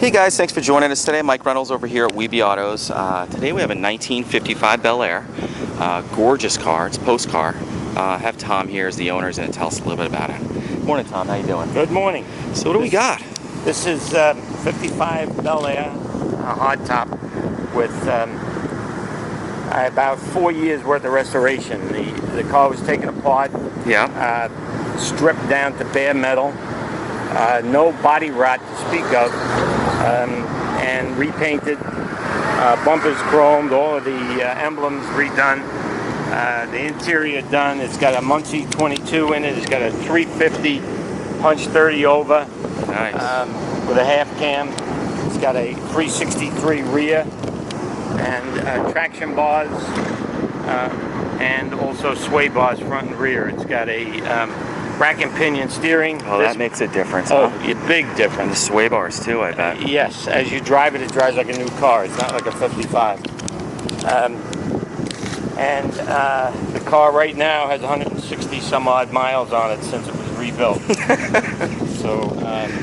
Hey guys, thanks for joining us today. Mike Runnalls over here at WeBe Autos. Today we have a 1955 Belair. Gorgeous car. It's a post car. Have Tom here as the owner. He's going to tell us a little bit about it. Morning, Tom. How you doing? Good morning. So what do we got? This is 55 Belair, a hardtop with about 4 years worth of restoration. The car was taken apart, stripped down to bare metal, no body rot to speak of, and repainted. Bumpers chromed, all of the emblems redone. The interior done. It's got a Muncie 22 in it. It's got a 350 punch 30 over. Nice. With a half cam. It's got a 363 rear and traction bars and also sway bars front and rear. It's got a rack and pinion steering. Oh, that makes a difference. Oh, huh? a big difference. And the sway bars too, I bet. Yes, as you drive it, it drives like a new car. It's not like a 55. The car right now has 160 some odd miles on it since it was rebuilt. So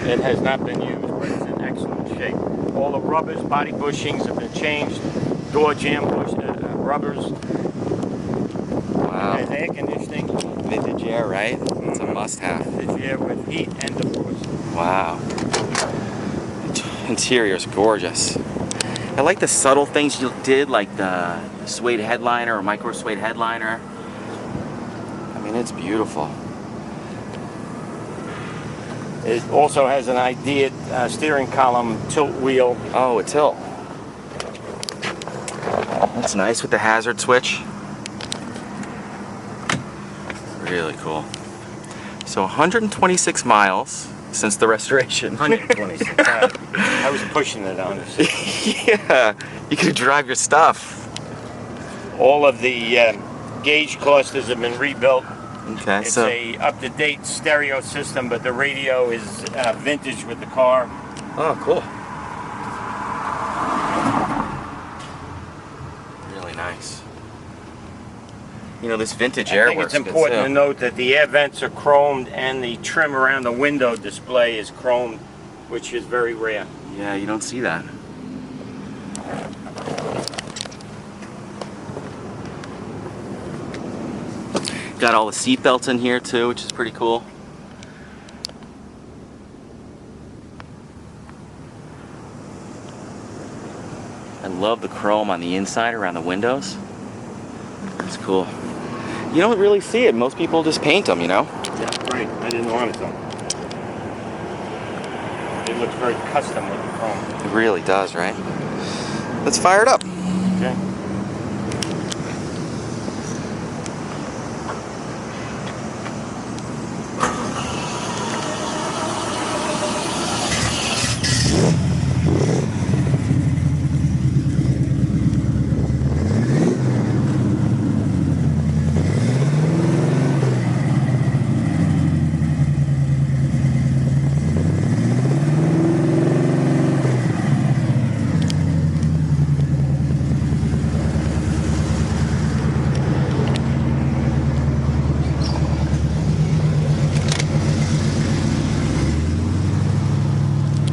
it has not been used, but it's in excellent shape. All the rubbers, body bushings have been changed. Door jamb rubbers. Wow. And air conditioning. Vintage air, right? It's a must-have. Vintage air with heat and defrost. Wow. Interior's gorgeous. I like the subtle things you did, like the suede headliner or micro suede headliner. I mean, it's beautiful. It also has an ideal steering column tilt wheel. Oh, a tilt. That's nice with the hazard switch. Really cool. So 126 miles since the restoration. 126. I was pushing it, honestly. Yeah, you could drive your stuff. All of the gauge clusters have been rebuilt. Okay, It's so a up-to-date stereo system, but the radio is vintage with the car. oh, cool. Really nice. You know, this vintage air I think works it's good, important too. to note that the air vents are chromed and the trim around the window display is chromed, which is very rare. Yeah, you don't see that. Got all the seat belts in here too, which is pretty cool. I love the chrome on the inside around the windows. It's cool. You don't really see it. Most people just paint them, you know? Yeah, right. I didn't want it though. It looks very custom with the chrome. It really does, right? Let's fire it up. Okay.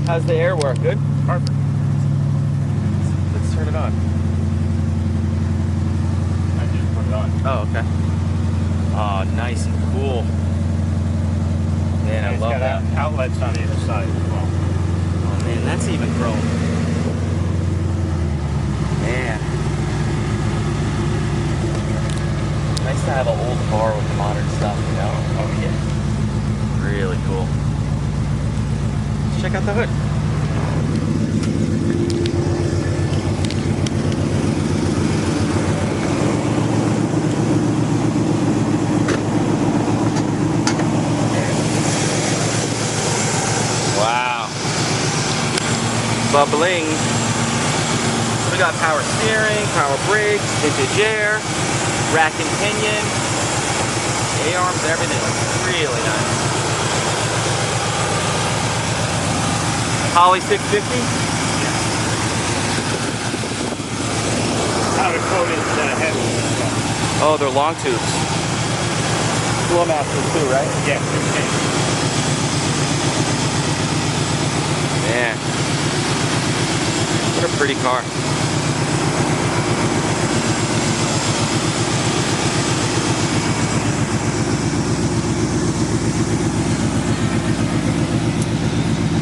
How's the air work? Good? Perfect. Let's turn it on. I just put it on. Oh, okay. Oh, nice and cool. Man, I love that. It's got outlets on either side as well. Oh man, that's even chrome. Man. Nice to have an old car with the modern stuff, you know? Oh yeah. Really cool. Let's check out the hood. Wow. Bubbling. We got power steering, power brakes, vintage air, rack and pinion, A-arms, everything looks really nice. Poly 650? Powder coated heavy. Oh, they're long tubes. Flowmaster too, right? Yeah, 15. Man. pretty car.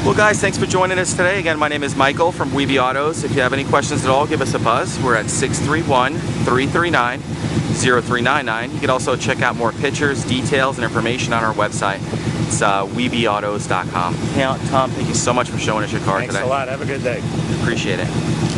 Well guys, thanks for joining us today. Again, my name is Michael from WeBe Autos. If you have any questions at all, give us a buzz. We're at 631-339-0399. You can also check out more pictures, details, and information on our website. It's WeBeAutos.com. Tom, thank you so much for showing us your car today. Thanks a lot. Have a good day. Appreciate it.